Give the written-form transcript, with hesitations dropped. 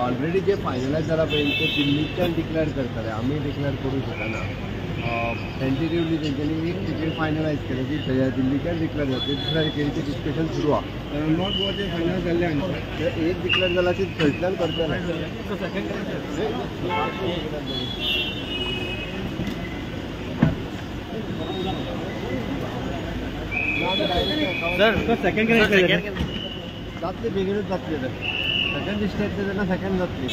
Already जे finalise झाला पाहिजे ते दिल्लीच्यान डिक्लेअर करतले, आम्ही डिक्लेअर करू शकना. टेंटेटिवली तेंच्यांनी एक तिकेट फायनलाइज केलें की दिल्लीच्यान डिक्लेअर जाता. दुसऱ्या तिकेटीचें डिस्कशन सुरू आहा. नॉट गोवाचें फायनल जाल्लें आनी एक डिक्लेअर जाला ती थंयच्यान करतले. सर सेकंड जातले बेगीनूच जातले. सेकंड स्टेट तेन्ना सेकंड जातली.